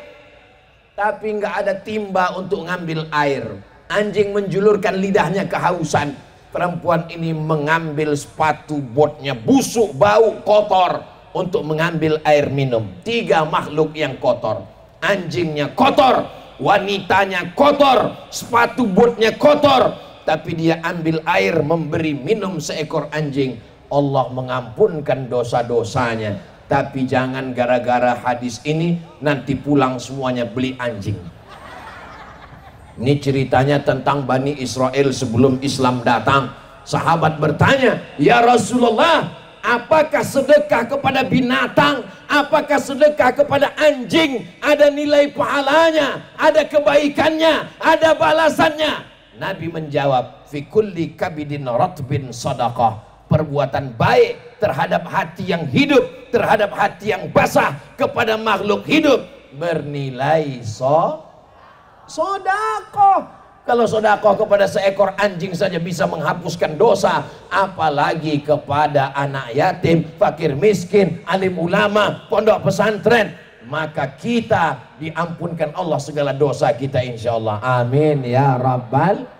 Tapi nggak ada timba untuk ngambil air. Anjing menjulurkan lidahnya kehausan. Perempuan ini mengambil sepatu botnya, busuk, bau, kotor, untuk mengambil air minum. 3 makhluk yang kotor. Anjingnya kotor, wanitanya kotor, sepatu botnya kotor, tapi dia ambil air memberi minum seekor anjing. Allah mengampunkan dosa-dosanya. Tapi jangan gara-gara hadis ini nanti pulang semuanya beli anjing. Ini ceritanya tentang Bani Israel sebelum Islam datang. Sahabat bertanya, "Ya Rasulullah, apakah sedekah kepada binatang, apakah sedekah kepada anjing ada nilai pahalanya, ada kebaikannya, ada balasannya?" Nabi menjawab, "Fi kulli kabidin ratbin sadaqah." Perbuatan baik terhadap hati yang hidup, terhadap hati yang basah, kepada makhluk hidup bernilai sodakoh. Kalau sodakoh kepada seekor anjing saja bisa menghapuskan dosa, apalagi kepada anak yatim, fakir miskin, alim ulama, pondok pesantren. Maka kita diampunkan Allah segala dosa kita insyaallah. Amin ya rabbal.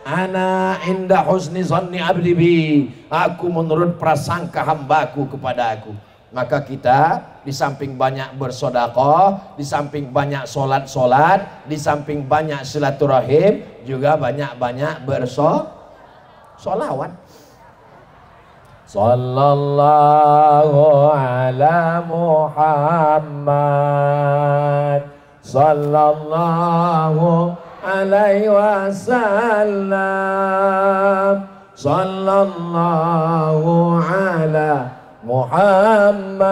Ana inda husni zanni abdi bi. Aku menurut prasangka hambaku kepada aku. Maka kita di samping banyak bersedekah, di samping banyak solat, di samping banyak silaturahim, juga banyak-banyak bersolawat. Sallallahu ala Muhammad, sallallahu alaihi wasallam, sallallahu ala Muhammad,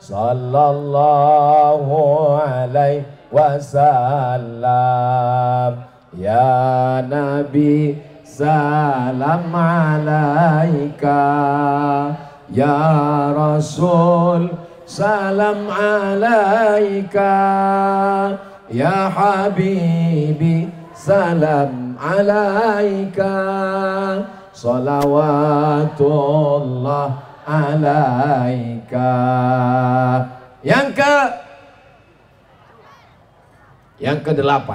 sallallahu alaihi wasallam. Ya Nabi salam alaika, ya Rasul salam alaika, ya Habibi salam alaika, salawatullah alaika. Yang ke-8,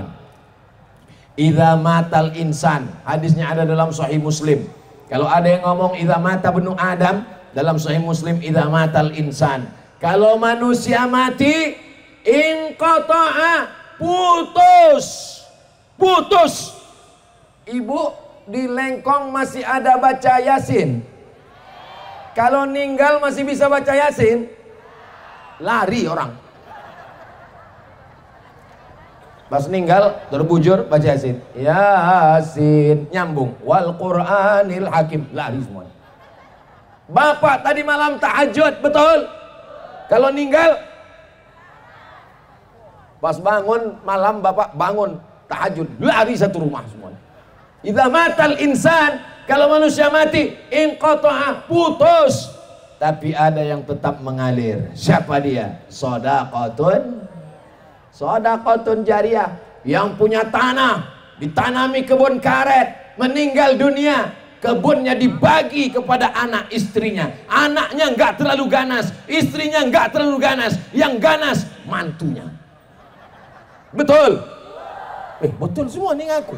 idza matal insan, hadisnya ada dalam Sahih Muslim. Kalau ada yang ngomong idza mata benu Adam, dalam Sahih Muslim idza matal insan, kalau manusia mati inqata'a, putus. Ibu di Lengkong masih ada baca Yasin? Kalau ninggal masih bisa baca Yasin? Lari orang. Pas ninggal terbujur baca Yasin. Yasin, nyambung. Wal Qur'anil Hakim, lari semua. Bapak tadi malam tahajud, betul? Kalau ninggal, pas bangun malam bapak bangun tahajud, lari satu rumah semua. Idza matal insan, kalau manusia mati inqata'a, putus. Tapi ada yang tetap mengalir. Siapa dia? Sodaqatun jariyah. Yang punya tanah, ditanami kebun karet, meninggal dunia, kebunnya dibagi kepada anak istrinya. Anaknya enggak terlalu ganas, istrinya enggak terlalu ganas, yang ganas mantunya. Betul? Betul semua nih ngaku.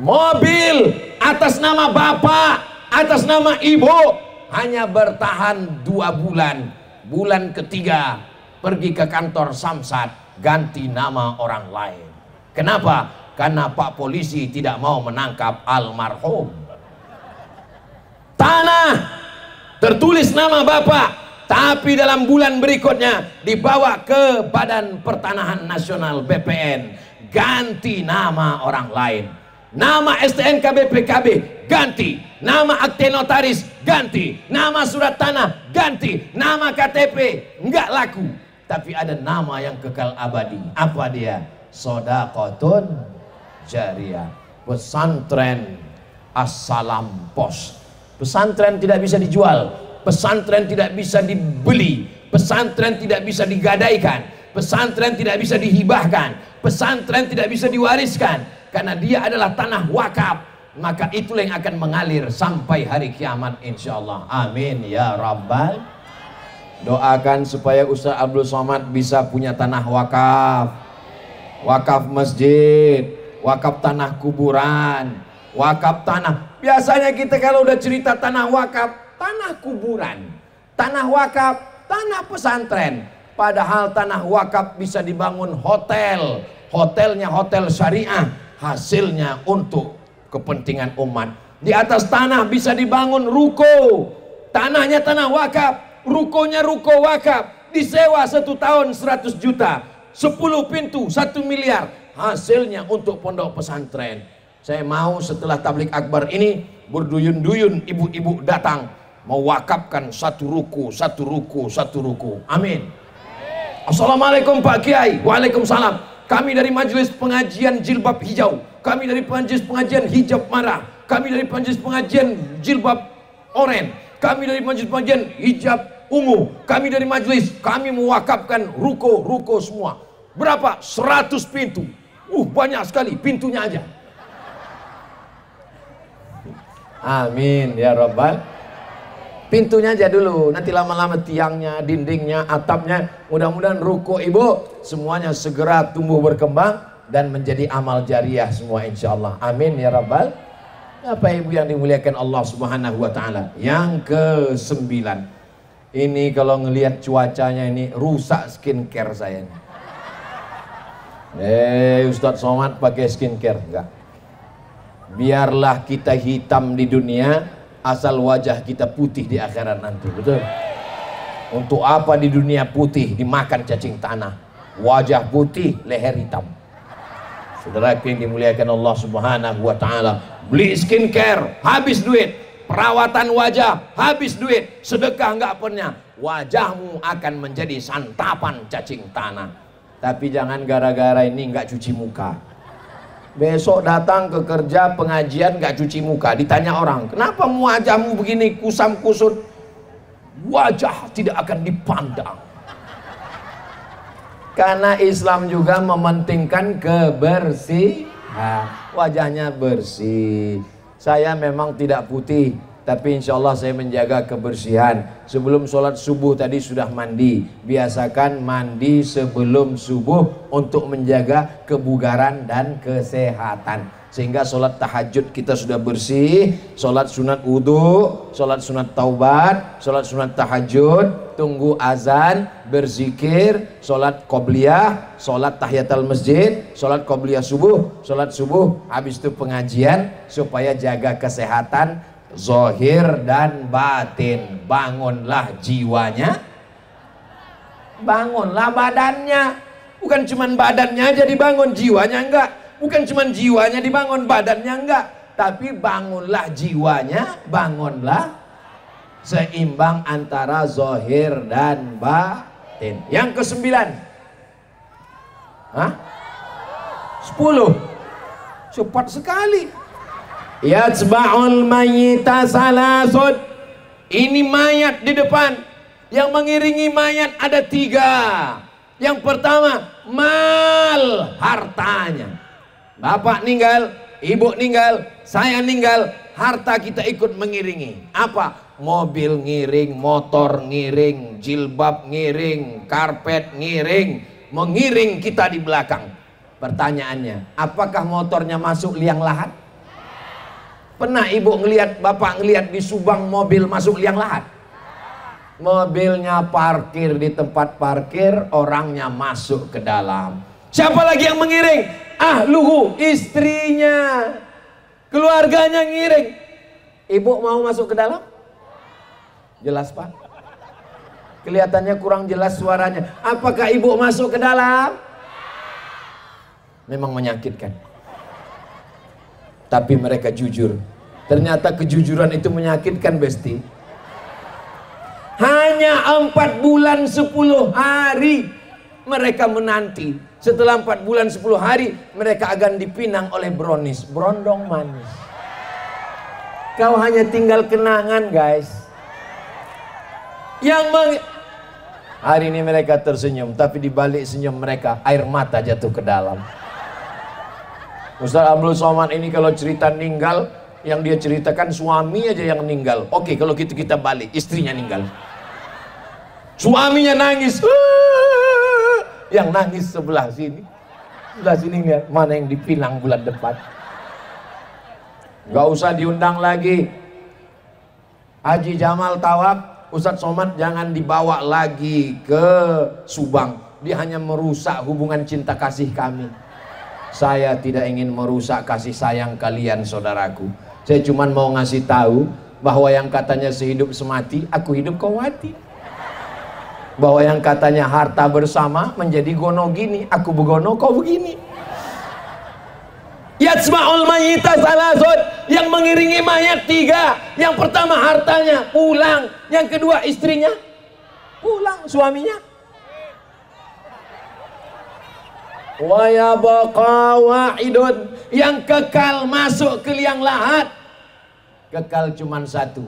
Mobil atas nama bapak, atas nama ibu, hanya bertahan 2 bulan. Bulan ketiga pergi ke kantor Samsat, ganti nama orang lain. Kenapa? Karena Pak Polisi tidak mau menangkap almarhum. Tanah tertulis nama bapak, tapi dalam bulan berikutnya dibawa ke Badan Pertanahan Nasional BPN, ganti nama orang lain. Nama STNK BPKB ganti, nama akte notaris ganti, nama surat tanah ganti, nama KTP enggak laku. Tapi ada nama yang kekal abadi. Apa dia? Sodaqatun jariyah. Pesantren Assalam Pos. Pesantren tidak bisa dijual, pesantren tidak bisa dibeli, pesantren tidak bisa digadaikan, pesantren tidak bisa dihibahkan, pesantren tidak bisa diwariskan, karena dia adalah tanah wakaf. Maka itulah yang akan mengalir sampai hari kiamat insyaallah. Amin ya rabbal. Doakan supaya Ustaz Abdul Somad bisa punya tanah wakaf, wakaf masjid, wakaf tanah kuburan, wakaf tanah. Biasanya kita kalau udah cerita tanah wakaf, tanah kuburan, tanah wakaf, tanah pesantren. Padahal tanah wakaf bisa dibangun hotel, hotelnya hotel syariah, hasilnya untuk kepentingan umat. Di atas tanah bisa dibangun ruko, tanahnya tanah wakaf. rukonya ruko wakaf, disewa 1 tahun 100 juta, 10 pintu 1 miliar, hasilnya untuk pondok pesantren. Saya mau setelah tablik akbar ini berduyun-duyun ibu-ibu datang mewakafkan 1 ruku, 1 ruku, 1 ruku. Amin. Assalamualaikum Pak Kiai. Waalaikumsalam. Kami dari majelis pengajian jilbab hijau, kami dari majelis pengajian hijab marah, kami dari majelis pengajian jilbab oren, kami dari majelis pengajian hijab ungu, kami dari majelis, kami mewakafkan ruko semua. Berapa? 100 pintu. Banyak sekali pintunya aja. Amin ya Rabbal. Pintunya aja dulu, nanti lama-lama tiangnya, dindingnya, atapnya. Mudah-mudahan ruko ibu semuanya segera tumbuh berkembang dan menjadi amal jariah semua insya Allah. Amin ya Rabbal. Bapak ibu yang dimuliakan Allah subhanahu wa ta'ala. Yang ke-9, ini kalau ngelihat cuacanya ini rusak skincare saya. Ustadz Somad pakai skincare enggak? Biarlah kita hitam di dunia, asal wajah kita putih di akhirat nanti. Betul? Untuk apa di dunia putih dimakan cacing tanah? Wajah putih, leher hitam. Saudara yang dimuliakan Allah subhanahu wa ta'ala, beli skincare habis duit, perawatan wajah habis duit, sedekah enggak pernah, wajahmu akan menjadi santapan cacing tanah. Tapi jangan gara-gara ini enggak cuci muka. Besok datang ke kerja pengajian gak cuci muka, ditanya orang, kenapa wajahmu begini kusam kusut? Wajah tidak akan dipandang. Karena Islam juga mementingkan kebersihan, wajahnya bersih. Saya memang tidak putih, tapi insya Allah saya menjaga kebersihan. Sebelum sholat subuh tadi sudah mandi. Biasakan mandi sebelum subuh untuk menjaga kebugaran dan kesehatan. Sehingga sholat tahajud kita sudah bersih, sholat sunat wudhu, sholat sunat taubat, sholat sunat tahajud, tunggu azan, berzikir, sholat qobliyah, sholat tahiyatul masjid, sholat qobliyah subuh, sholat subuh, habis itu pengajian supaya jaga kesehatan zahir dan batin. Bangunlah jiwanya, bangunlah badannya. Bukan cuman badannya aja dibangun, jiwanya enggak. Bukan cuman jiwanya dibangun, badannya enggak. Tapi bangunlah jiwanya, bangunlah seimbang antara zahir dan batin. Yang ke-9, 10. Cepat sekali. Yatsba'ul mayyita salasun. Ini mayat di depan. Yang mengiringi mayat ada 3. Yang pertama, mal, hartanya. Bapak ninggal, ibu ninggal, saya ninggal, harta kita ikut mengiringi. Apa? Mobil ngiring, motor ngiring, jilbab ngiring, karpet ngiring, mengiring kita di belakang. Pertanyaannya, apakah motornya masuk liang lahat? Pernah ibu ngelihat, bapak ngelihat di Subang mobil masuk liang lahat? Mobilnya parkir di tempat parkir, orangnya masuk ke dalam. Siapa lagi yang mengiring? Ahluhu, istrinya, keluarganya ngiring. Ibu mau masuk ke dalam? Jelas Pak? Kelihatannya kurang jelas suaranya. Apakah ibu masuk ke dalam? Memang menyakitkan. Tapi mereka jujur. Ternyata kejujuran itu menyakitkan, Besti. Hanya 4 bulan 10 hari mereka menanti. Setelah 4 bulan 10 hari mereka akan dipinang oleh brownies, berondong manis. Kau hanya tinggal kenangan, guys. Hari ini mereka tersenyum, tapi di balik senyum mereka air mata jatuh ke dalam. Ustaz Abdul Somad ini kalau cerita ninggal, yang dia ceritakan suami aja yang meninggal. Oke, kalau gitu kita balik, istrinya ninggal. Suaminya nangis. Yang nangis sebelah sini lihat mana yang dipinang bulan depan. Gak usah diundang lagi. Haji Jamal Tawab, Ustadz Somad jangan dibawa lagi ke Subang. Dia hanya merusak hubungan cinta kasih kami. Saya tidak ingin merusak kasih sayang kalian, saudaraku. Saya cuma mau ngasih tahu bahwa yang katanya sehidup semati, aku hidup kau mati. Bahwa yang katanya harta bersama menjadi gono gini, aku begono kau begini. Yatsma'ul mayyita salasun, yang mengiringi mayat 3. Yang pertama hartanya pulang, yang kedua istrinya pulang, suaminya. Wa yabqa wahidun, yang kekal masuk ke liang lahat. Kekal cuman satu,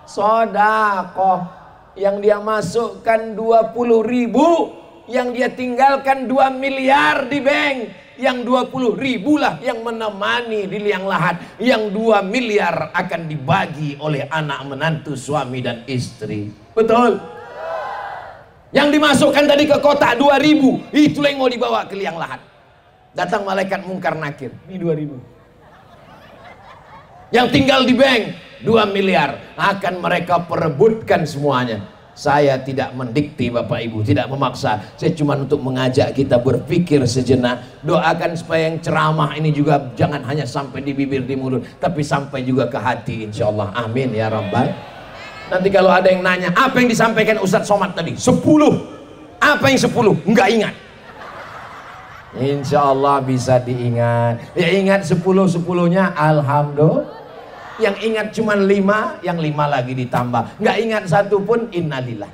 sodakoh. Yang dia masukkan 20.000, yang dia tinggalkan 2 miliar di bank. Yang 20.000 lah yang menemani di liang lahat. Yang 2 miliar akan dibagi oleh anak menantu, suami dan istri. Betul? Yang dimasukkan tadi ke kotak 2.000, itulah yang mau dibawa ke liang lahat. Datang malaikat mungkar nakir, ini 2.000. Yang tinggal di bank 2 miliar akan mereka perebutkan semuanya. Saya tidak mendikte Bapak Ibu, tidak memaksa. Saya cuma untuk mengajak kita berpikir sejenak. Doakan supaya yang ceramah ini juga jangan hanya sampai di bibir, di mulut, tapi sampai juga ke hati, insya Allah. Amin ya Rabbal. Nanti kalau ada yang nanya, apa yang disampaikan Ustadz Somad tadi? 10. Apa yang 10? Enggak ingat. Insya Allah bisa diingat. Ya ingat 10-10-nya, alhamdulillah. Yang ingat cuma 5, yang 5 lagi ditambah. Nggak ingat 1 pun, innalillah.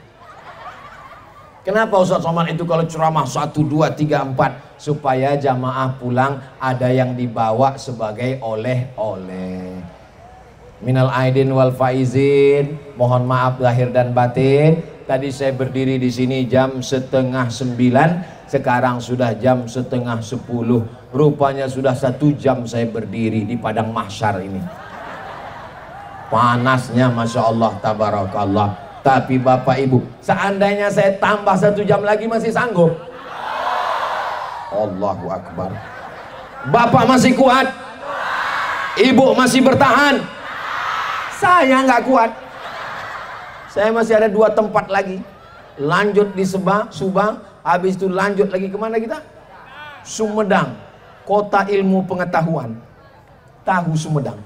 Kenapa Ustadz Somad itu kalau ceramah 1, 2, 3, 4, supaya jamaah pulang ada yang dibawa sebagai oleh-oleh. Minal aidin wal faizin, mohon maaf lahir dan batin. Tadi saya berdiri di sini jam 8:30, sekarang sudah jam 9:30. Rupanya sudah 1 jam saya berdiri di padang mahsyar ini. Panasnya Masya Allah, tabarakallah. Tapi Bapak Ibu, seandainya saya tambah 1 jam lagi masih sanggup? Allahu Akbar. Bapak masih kuat? Ibu masih bertahan? Saya nggak kuat. Saya masih ada 2 tempat lagi. Lanjut di Subang, habis itu lanjut lagi kemana kita? Sumedang, kota ilmu pengetahuan. Tahu Sumedang.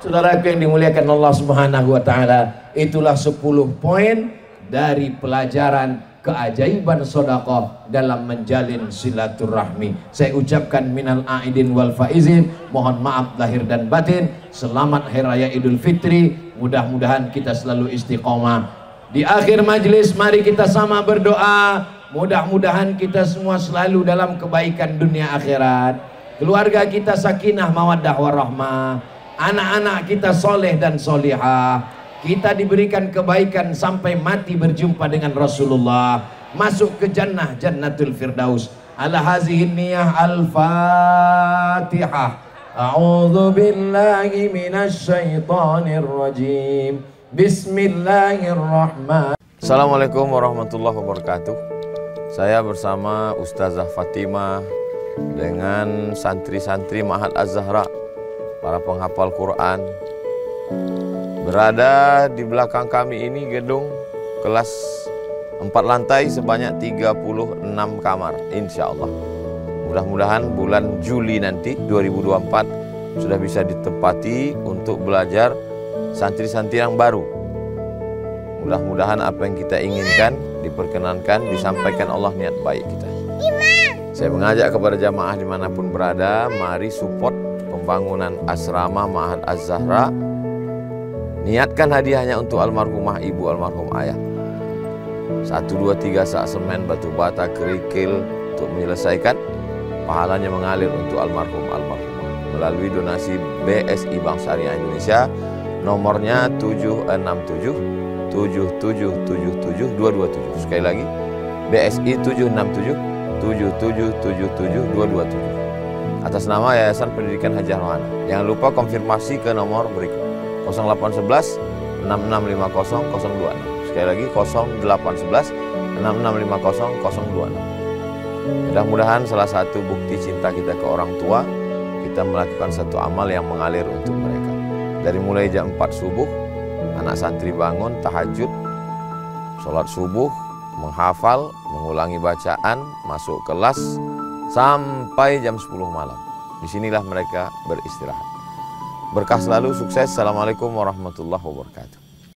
Saudaraku yang dimuliakan Allah Subhanahu wa Ta'ala, itulah 10 poin dari pelajaran keajaiban sedekah dalam menjalin silaturahmi. Saya ucapkan minal aidin wal faizin, mohon maaf lahir dan batin. Selamat Hari Raya Idul Fitri. Mudah-mudahan kita selalu istiqomah. Di akhir majelis mari kita sama berdoa. Mudah-mudahan kita semua selalu dalam kebaikan dunia akhirat. Keluarga kita sakinah mawaddah warahmah. Anak-anak kita soleh dan solihah. Kita diberikan kebaikan sampai mati berjumpa dengan Rasulullah. Masuk ke jannah, jannatul firdaus. Ala hazihin niyah al-fatihah. A'udzu billahi minasy syaithanir rajim. Bismillahirrahmanirrahim. Assalamualaikum warahmatullahi wabarakatuh. Saya bersama Ustazah Fatimah dengan santri-santri Ma'had Az-Zahra, para penghafal Quran. Berada di belakang kami ini gedung kelas 4 lantai sebanyak 36 kamar, insya Allah. Mudah-mudahan bulan Juli nanti 2024 sudah bisa ditempati untuk belajar santri-santri yang baru. Mudah-mudahan apa yang kita inginkan diperkenankan, disampaikan Allah niat baik kita. Saya mengajak kepada jamaah dimanapun berada, mari support pembangunan asrama Ma'had Az-Zahra. Niatkan hadiahnya untuk almarhumah ibu, almarhum ayah. 1, 2, 3 sak semen, batu bata, kerikil untuk menyelesaikan. Pahalanya mengalir untuk almarhumah melalui donasi BSI Bank Syariah Indonesia. Nomornya 767 7777 227. Sekali lagi, BSI 767 7777 227. Atas nama Yayasan Pendidikan Haji Rohana. Jangan lupa konfirmasi ke nomor berikut 0811 6650 026. Sekali lagi 0811 6650 026. Mudah-mudahan salah satu bukti cinta kita ke orang tua, kita melakukan satu amal yang mengalir untuk mereka. Dari mulai jam 4 subuh, anak santri bangun, tahajud, sholat subuh, menghafal, mengulangi bacaan, masuk kelas, sampai jam 10 malam. Disinilah mereka beristirahat. Berkah selalu, sukses. Assalamualaikum warahmatullahi wabarakatuh.